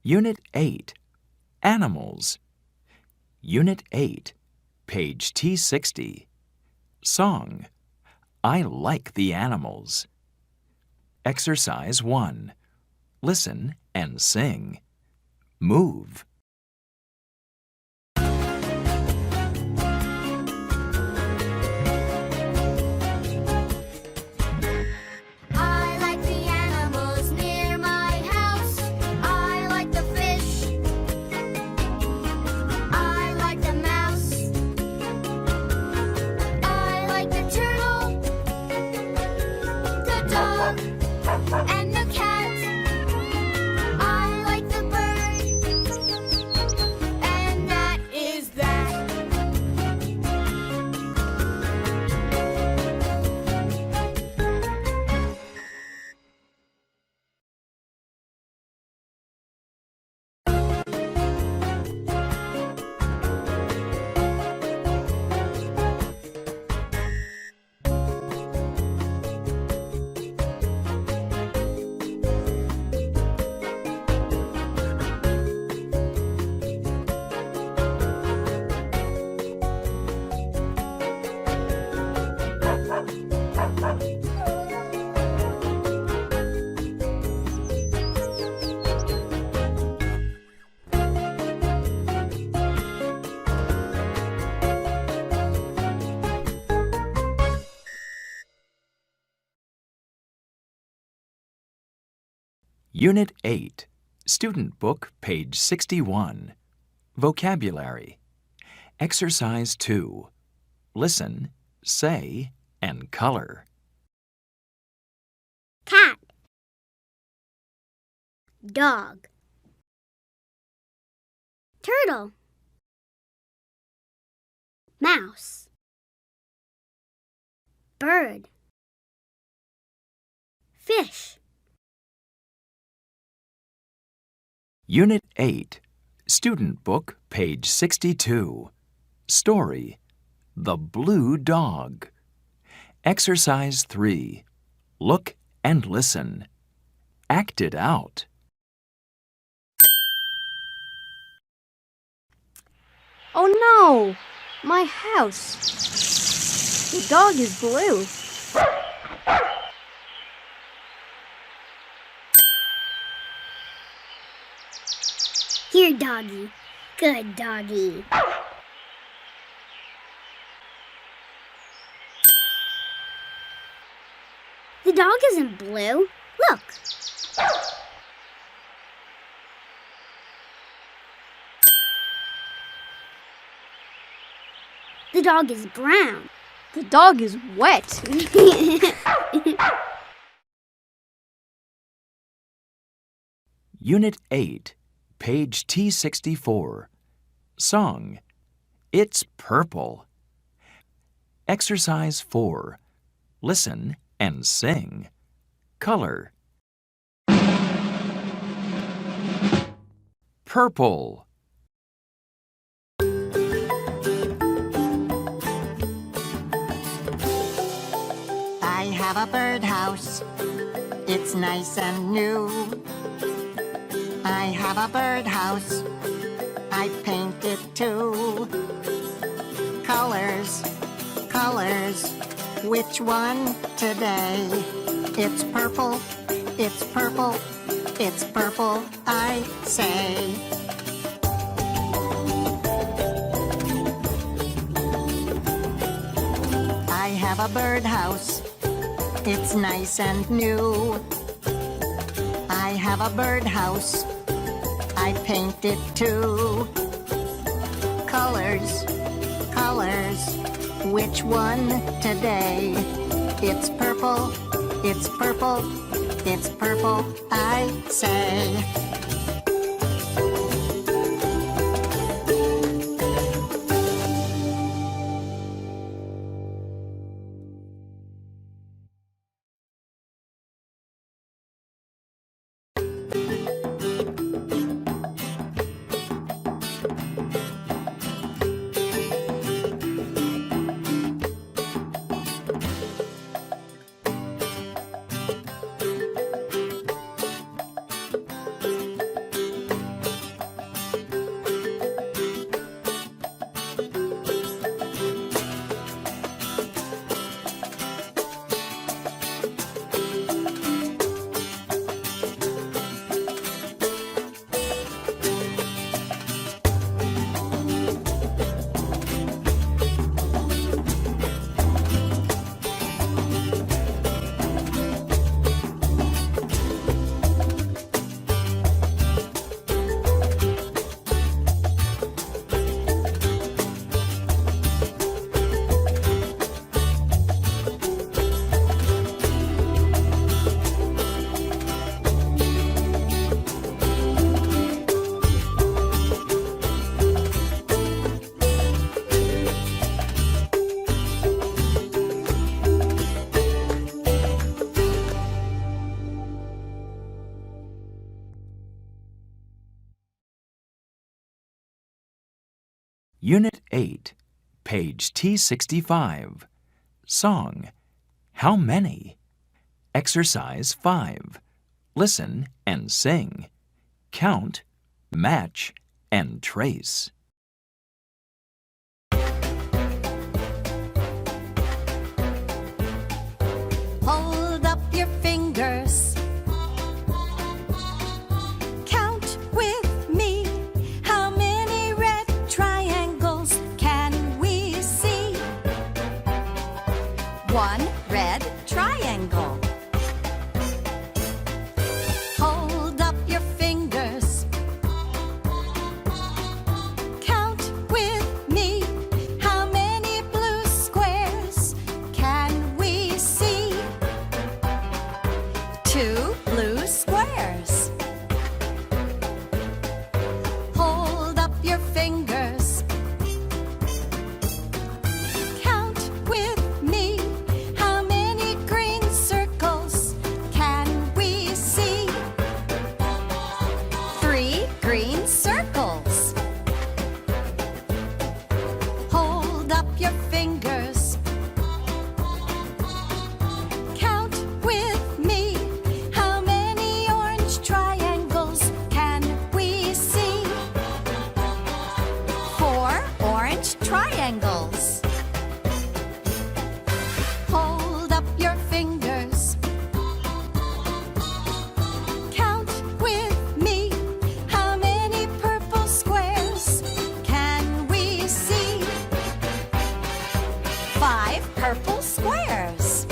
Unit 8, Animals. Unit 8, page T60. Song, I like the animals. Exercise 1. Listen and sing. Move. I like the animals near my house. I like the fish. I like the mouse. I like the turtle, the dog, and the cat. I like the bird, and that is that. Unit 8, Student Book, page 61. Vocabulary. Exercise 2. Listen, say, and color. Cat, dog, turtle, mouse, bird, fish. Unit 8, Student Book, page 62. Story, The Blue Dog. Exercise 3. Look and listen. Act it out. Oh no! My house! The dog is blue. Here, doggy. Good doggy. The dog isn't blue. Look. The dog is brown. The dog is wet. Unit 8, page T64. Song, It's Purple. Exercise 4. Listen and sing. Color. Purple. I have a birdhouse. It's nice and new. I have a birdhouse. I paint it too. Colors, colors. Which one today? It's purple. It's purple. It's purple, I say. I have a birdhouse. It's nice and new. I have a birdhouse. I paint it too. Colors, colors. Which one today? It's purple. It's purple. It's purple, I say. Unit 8, page T65. Song, How many? Exercise 5. Listen and sing. Count, match, and trace. Hold up your fingers. Count with me. How many red triangles can we see? 1 red triangle. Hold up your fingers. Count with me. How many blue squares can we see? 2 blue squares. Hold up your fingers. Count with me. How many green circles can we see? 3 green circles. Hold up your fingers. Count with me. How many orange triangles can we see? 4 orange triangles. Hold up your fingers. Count with me. How many purple squares can we see? 5 purple squares.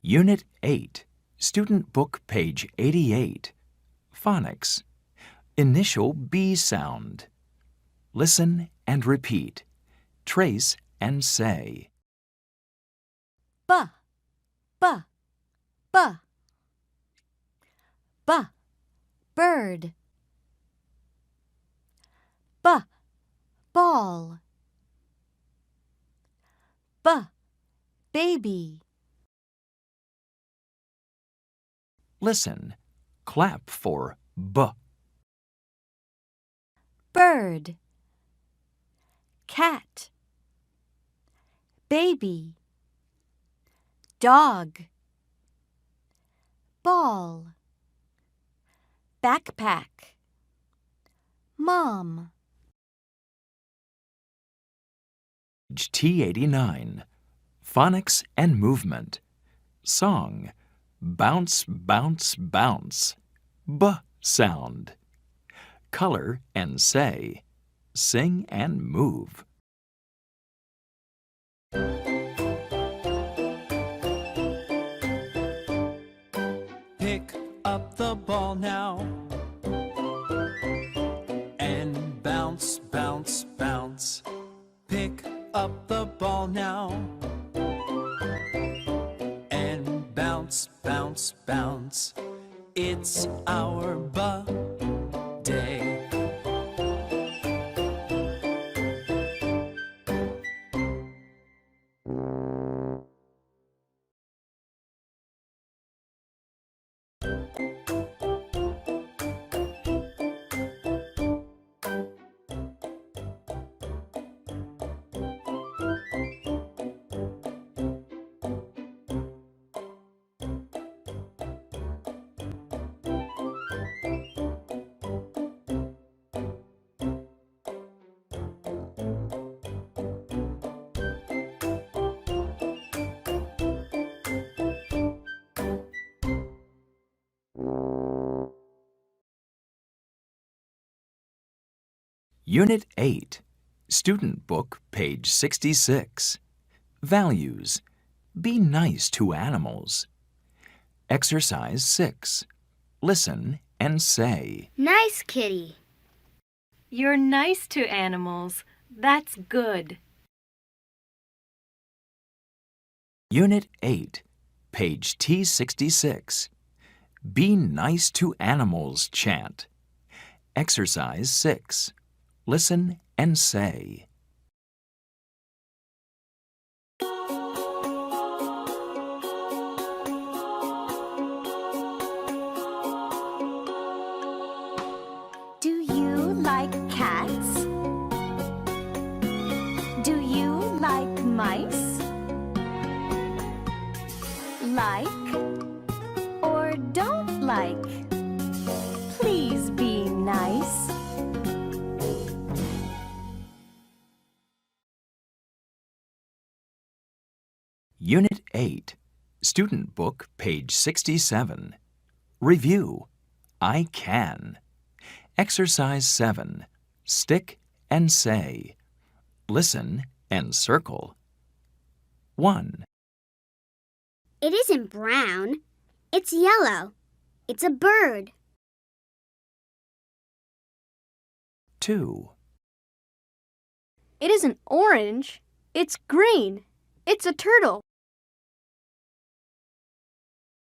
Unit 8, Student Book, page 88. Phonics. Initial B sound. Listen and repeat. Trace and say. B, b, b. B, bird. B, ball. B, baby. Listen. Clap for B. Bird. Cat. Baby. Dog. Ball. Backpack. Mom. Page T89. Phonics and movement. Song. Bounce, bounce, bounce. B sound. Color and say. sing and move. Pick up the ball now and bounce, bounce, bounce. Pick up the ball now and bounce, bounce, bounce. It's our day. Unit 8, Student Book, page 66. Values. Be nice to animals. Exercise 6. Listen and say. Nice kitty. You're nice to animals. That's good. Unit 8, page T66. Be nice to animals chant. Exercise 6. Listen and say. Do you like cats? Do you like mice? Like or don't like? Please be nice. Unit 8, Student Book, page 67. Review. I can. Exercise 7. Stick and say. Listen and circle. 1, It isn't brown. It's yellow. It's a bird. 2, It isn't orange. It's green. It's a turtle.